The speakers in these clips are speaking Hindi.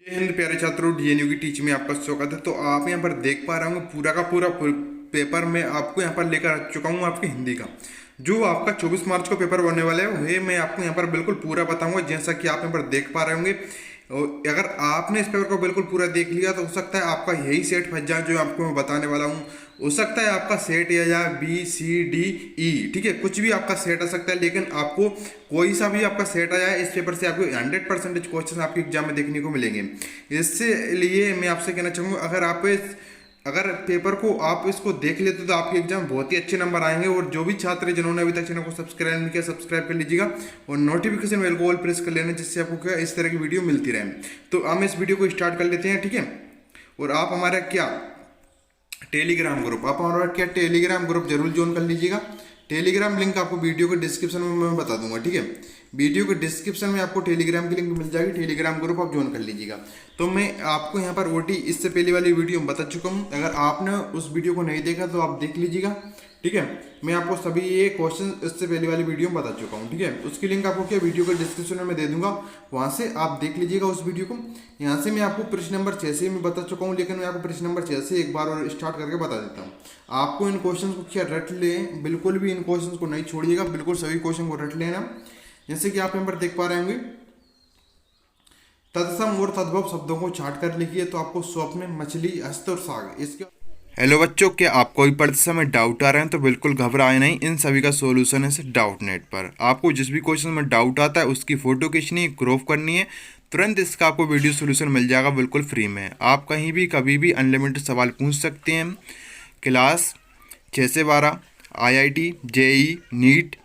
जय हिंद प्यारे छात्रों, डीएनयू की टीच में आपका स्वागत है। तो आप यहाँ पर देख पा रहे होंगे पूरा का पूरा पेपर मैं आपको यहाँ पर लेकर आ चुका हूँ। आपकी हिंदी का जो आपका 24 मार्च को पेपर बनने वाला है वह मैं आपको यहाँ पर बिल्कुल पूरा बताऊंगा, जैसा कि आप यहाँ पर देख पा रहे होंगे। और अगर आपने इस पेपर को बिल्कुल पूरा देख लिया तो हो सकता है आपका यही सेट फंस जाए जो आपको मैं बताने वाला हूँ। हो सकता है आपका सेट या जाए B C D E, ठीक है, कुछ भी आपका सेट आ सकता है, लेकिन आपको कोई सा भी आपका सेट आ जाए इस पेपर से आपको 100% क्वेश्चन आपके एग्जाम में देखने को मिलेंगे। इससे लिए मैं आपसे कहना चाहूँगा, अगर पेपर को आप इसको देख लेते तो आपके एग्जाम बहुत ही अच्छे नंबर आएंगे। और जो भी छात्र जिन्होंने अभी तक चैनल को सब्सक्राइब नहीं किया, सब्सक्राइब कर लीजिएगा और नोटिफिकेशन बेल को ऑल प्रेस कर लेना, जिससे आपको क्या इस तरह की वीडियो मिलती रहे। तो हम इस वीडियो को स्टार्ट कर लेते हैं, ठीक है। और आप हमारा क्या टेलीग्राम ग्रुप जरूर ज्वाइन कर लीजिएगा। टेलीग्राम लिंक आपको वीडियो के डिस्क्रिप्शन में मैं बता दूंगा, ठीक है। वीडियो के डिस्क्रिप्शन में आपको टेलीग्राम की लिंक मिल जाएगी, टेलीग्राम ग्रुप आप ज्वाइन कर लीजिएगा। तो मैं आपको यहाँ पर ओटी इससे पहले वाली वीडियो में बता चुका हूँ, अगर आपने उस वीडियो को नहीं देखा तो आप देख लीजिएगा, ठीक है। मैं आपको सभी ये क्वेश्चन इससे पहले वाली वीडियो में बता चुका हूँ, ठीक है। उसकी लिंक आपको क्या वीडियो के डिस्क्रिप्शन में मैं दे दूंगा, वहां से आप देख लीजिएगा उस वीडियो को। यहाँ से मैं आपको प्रश्न नंबर 6 से मैं बता चुका हूँ, लेकिन मैं आपको प्रश्न नंबर 6 से एक बार और स्टार्ट करके बता देता हूँ। आपको इन क्वेश्चन को क्या रट लें, बिल्कुल भी इन क्वेश्चन को नहीं छोड़िएगा, बिल्कुल सभी क्वेश्चन को रट लेना। जैसे कि आप यहाँ पर देख पा रहे होंगे, तत्सम और तद्भव शब्दों को छाट कर लिखिए तो आपको स्वप्न, मछली, हस्त और साग इसके। हेलो बच्चों, क्या आपको भी पढ़ते समय डाउट आ रहे हैं तो बिल्कुल घबराए नहीं, इन सभी का सॉल्यूशन है डाउट नेट पर। आपको जिस भी क्वेश्चन में डाउट आता है उसकी फोटो खींचनी है, क्रॉप करनी है, तुरंत इसका आपको वीडियो सॉल्यूशन मिल जाएगा बिल्कुल फ्री में। आप कहीं भी कभी भी अनलिमिटेड सवाल पूछ सकते हैं। क्लास 6 से 12, IIT, JEE, NEET,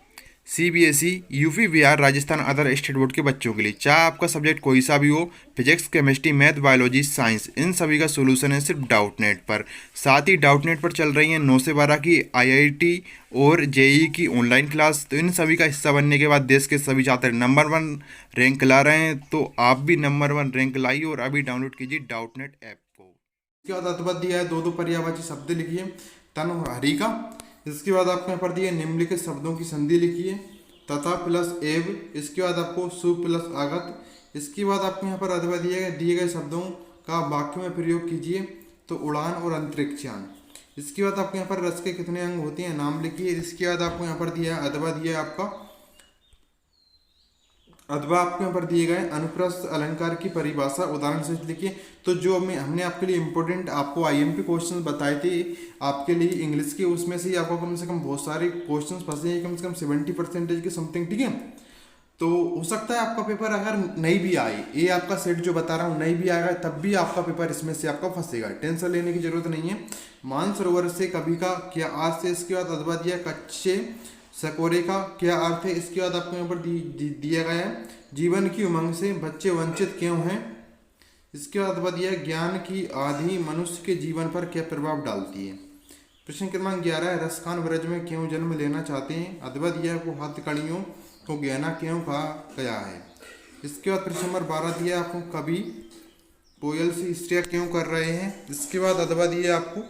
CBSE, UP, Bihar, Rajasthan, other state board के बच्चों के लिए, चाहे आपका सब्जेक्ट कोई सा भी हो, physics, chemistry, math, biology, science, इन सभी का सोल्यूशन है सिर्फ डाउट नेट पर। साथ ही डाउट नेट पर चल रही है 9 से 12 की IIT और JEE की ऑनलाइन क्लास। तो इन सभी का हिस्सा बनने के बाद देश के सभी छात्र नंबर 1 रैंक ला रहे हैं, तो आप भी नंबर 1 रैंक लाइए और अभी डाउनलोड कीजिए डाउट नेट ऐप को। इसके बाद अथवा दिया है दो पर्यायवाची शब्द लिखिए, तन हरि का। इसके बाद आपको यहाँ पर दिए निम्नलिखित शब्दों की संधि लिखिए, तथा प्लस एव। इसके बाद आपको सु प्लस आगत। इसके बाद आपको यहाँ पर अथवा दिए गए शब्दों का वाक्य में प्रयोग कीजिए, तो उड़ान और अंतरिक्षयान। इसके बाद आपको यहाँ पर रस के कितने अंग होते हैं, नाम लिखिए। इसके बाद आपको यहाँ पर दिया अथवा दिया आपका अथवा आपको यहाँ पर दिए गए अनुप्रस्थ अलंकार की परिभाषा उदाहरण से लिखिए। तो जो हमने आपके लिए इंपॉर्टेंट आपको IMP क्वेश्चन बताए थे आपके लिए इंग्लिश के, उसमें से ही आपको कम से कम बहुत सारे क्वेश्चन फंसे हैं, कम से कम 70% के समथिंग, ठीक है। तो हो सकता है आपका पेपर अगर नहीं भी आए, ये आपका सेट जो बता रहा हूँ नहीं भी आएगा, तब भी आपका पेपर इसमें से आपका फंसेगा, टेंशन लेने की जरूरत नहीं है। मानसरोवर से कभी का क्या अर्थ है। इसके बाद अथवा दिया कच्चे सकोरे का क्या अर्थ है। इसके बाद आपको यहाँ पर दिया गया है जीवन की उमंग से बच्चे वंचित क्यों हैं। इसके बाद अथवा दिया ज्ञान की आधि मनुष्य के जीवन पर क्या प्रभाव डालती है। प्रश्न क्रमांक 11 है रसखान ब्रज में क्यों जन्म लेना चाहते हैं। अथवा दिया को हथकड़ियों को गहना क्यों कहा गया है। इसके बाद प्रश्न नंबर 12 दिया आपको कवि कोयल से स्त्रियाँ क्यों कर रहे हैं। इसके बाद अथवा दिया आपको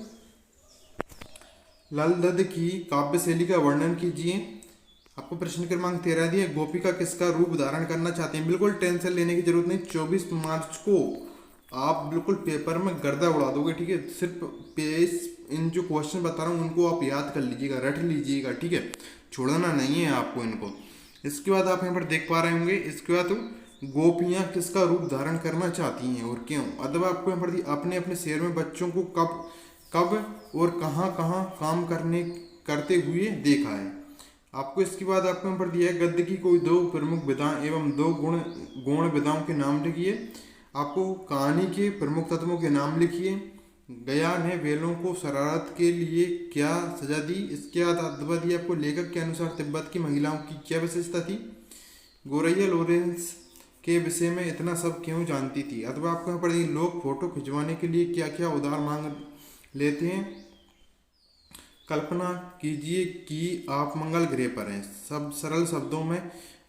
ललदद की काव्य शैली का वर्णन कीजिए। आपको प्रश्न क्रमांक 13 दिया गोपिका किसका रूप धारण करना चाहते हैं। बिल्कुल टेंशन लेने की जरूरत नहीं, 24 मार्च को आप बिल्कुल पेपर में गर्दा उड़ा दोगे, ठीक है। सिर्फ पेज इन जो क्वेश्चन बता रहा हूँ उनको आप याद कर लीजिएगा, रट लीजिएगा, ठीक है, छोड़ना नहीं है आपको इनको। इसके बाद आप यहाँ पर देख पा रहे होंगे, इसके बाद गोपियाँ किसका रूप धारण करना चाहती हैं और क्यों। अथवा आपको यहाँ पर अपने अपने शहर में बच्चों को कब और कहाँ कहाँ काम करते हुए देखा है। आपको इसके बाद आपको यहाँ पर दिया है गद्य की कोई दो प्रमुख विधाएं एवं दो गौण विधाओं के नाम लिखिए। आपको कहानी के प्रमुख तत्वों के नाम लिखिए। गया ने बैलों को शरारत के लिए क्या सजा दी। इसके बाद अथवा दिया आपको लेखक के अनुसार तिब्बत की महिलाओं की क्या विशेषता थी। गोरैया लॉरेंस के विषय में इतना सब क्यों जानती थी। अथवा आपको यहाँ पर लोग फोटो खिंचवाने के लिए क्या क्या उधार मांग लेते हैं। कल्पना कीजिए कि आप मंगल ग्रह पर हैं। सब सरल शब्दों में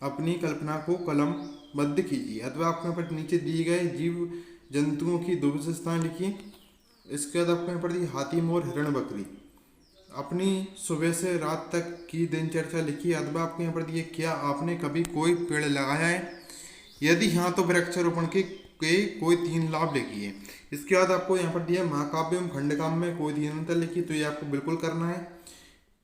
अपनी कल्पना को कलमबद्ध कीजिए। अथवा आपको यहाँ पर नीचे दिए गए जीव जंतुओं की दो विशेषताएं लिखिए। इसके बाद आपको यहाँ पर दी हाथी, मोर, हिरण, बकरी। अपनी सुबह से रात तक की दिनचर्या लिखिए। अथवा आपको यहाँ पर दिए क्या आपने कभी कोई पेड़ लगाया है, यदि हाँ तो वृक्षारोपण के के कोई 3 लाभ लिखिए। इसके बाद आपको यहाँ पर दिया महाकाव्य एवं खंडकाव्य में कोई 3 अंतर लिखिए। तो ये आपको बिल्कुल करना है,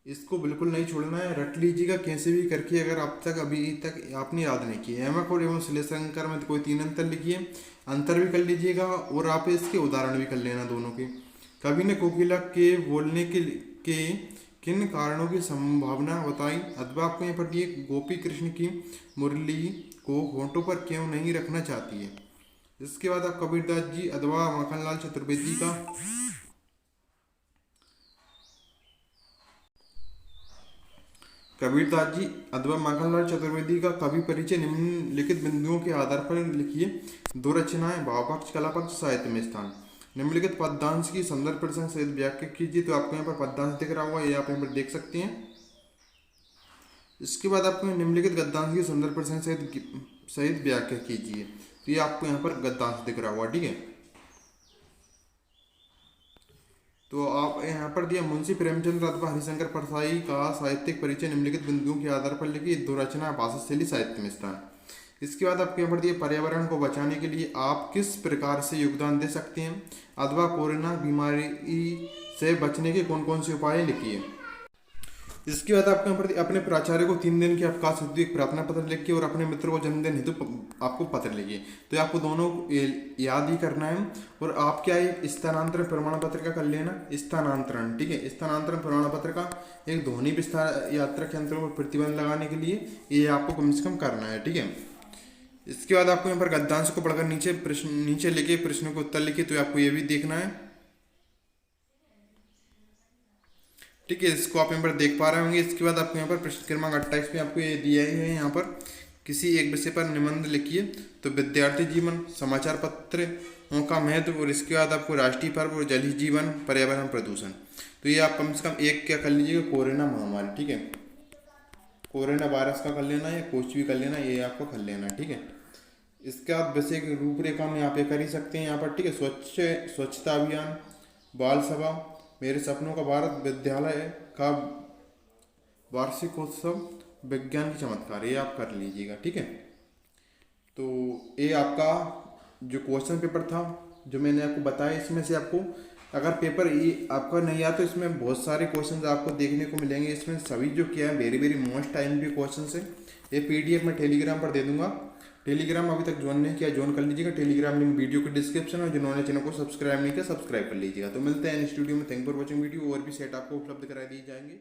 इसको बिल्कुल नहीं छोड़ना है, रट लीजिएगा कैसे भी करके, अगर आप तक अभी तक आपने याद नहीं किया। हेमक और एवं श्लेषालंकार में कोई 3 अंतर लिखिए, अंतर भी कर लीजिएगा और आप इसके उदाहरण भी कर लेना दोनों के। कवि ने कोकिला के बोलने के किन कारणों की संभावना बताई, अथवा आपको यहाँ पर दिए गोपी कृष्ण की मुरली को होंठों पर क्यों नहीं रखना चाहती है। इसके बाद आप कबीरदास जी अथवा माखनलाल चतुर्वेदी का कबीरदास जी अथवा माखनलाल चतुर्वेदी का कवि परिचय निम्नलिखित बिंदुओं के आधार पर लिखिए। 2 रचनाएं, भावपक्ष, कलापक्ष, साहित्य में स्थान। निम्नलिखित पद्यांश की संदर्भ प्रसंग सहित व्याख्या कीजिए। तो आपको यहाँ पर पद्यांश दिख रहा होगा, ये आप यहाँ पर देख सकते हैं। इसके बाद आपको निम्नलिखित गद्यांश की संदर्भ प्रसंग सहित व्याख्या कीजिए। तो ये आपको यहाँ पर गद्यांश दिख रहा होगा, ठीक है। तो आप यहाँ पर दिया मुंशी प्रेमचंद्र अथवा हरिशंकर परसाई का साहित्यिक परिचय निम्नलिखित बिंदुओं के आधार पर लिखिए। 2 रचना, भाषा शैली, साहित्य में स्थान। इसके बाद आपके यहाँ पर दिए पर्यावरण को बचाने के लिए आप किस प्रकार से योगदान दे सकते हैं, अथवा कोरोना बीमारी से बचने के कौन कौन से उपाय लिखिए। इसके बाद आपके यहाँ पर अपने प्राचार्य को 3 दिन के अवकाश हेतु एक प्रार्थना पत्र लिखिए और अपने मित्र को जन्मदिन हेतु आपको पत्र लिखिए। तो आपको दोनों याद ही करना है। और आप क्या एक स्थानांतरण प्रमाण पत्र का कर लेना, स्थानांतरण, ठीक है। स्थानांतरण प्रमाण पत्र का एक ध्वनि विस्तार यात्रा के अंतरों पर प्रतिबंध लगाने के लिए ये आपको कम से कम करना है, ठीक है। इसके बाद आपको यहाँ पर गद्यांश को पढ़कर नीचे लिखे प्रश्नों के उत्तर लिखिए। तो आपको ये भी देखना है, ठीक है। इसको आप यहाँ पर देख पा रहे होंगे। इसके बाद आपको यहाँ पर प्रश्न क्रमांक 28 में आपको ये दिया ही है, यहाँ पर किसी एक विषय पर निबंध लिखिए। तो विद्यार्थी जीवन, समाचार पत्रों का महत्व, और इसके बाद आपको राष्ट्रीय पर्व और जल जीवन, पर्यावरण, प्रदूषण। तो ये आप कम से कम एक क्या कर लीजिएगा, कोरोना महामारी, ठीक है। कोरोना वायरस का कर लेना या कुछ भी कर लेना, ये आपको कर लेना, ठीक है। इसके बाद विषय की रूपरेखा में आप ये कर ही सकते हैं यहाँ पर, ठीक है। स्वच्छता अभियान, बाल सभा, मेरे सपनों का भारत, विद्यालय का वार्षिकोत्सव, विज्ञान की चमत्कार, ये आप कर लीजिएगा, ठीक है। तो ये आपका जो क्वेश्चन पेपर था जो मैंने आपको बताया, इसमें से आपको अगर पेपर ये आपका नहीं आता तो इसमें बहुत सारे क्वेश्चंस आपको देखने को मिलेंगे। इसमें सभी जो किया है वेरी वेरी मोस्ट टाइम भी क्वेश्चन है। ये PDF मैं टेलीग्राम पर दे दूंगा। टेलीग्राम अभी तक ज्वाइन नहीं किया, ज्वाइन कर लीजिएगा। टेलीग्राम लिंक वीडियो के डिस्क्रिप्शन में, जिन्होंने चैनल को सब्सक्राइब नहीं किया सब्सक्राइब कर लीजिएगा। तो मिलते हैं नेक्स्ट वीडियो में। Thank for watching video. और भी सेट आपको उपलब्ध करा दिए जाएंगे।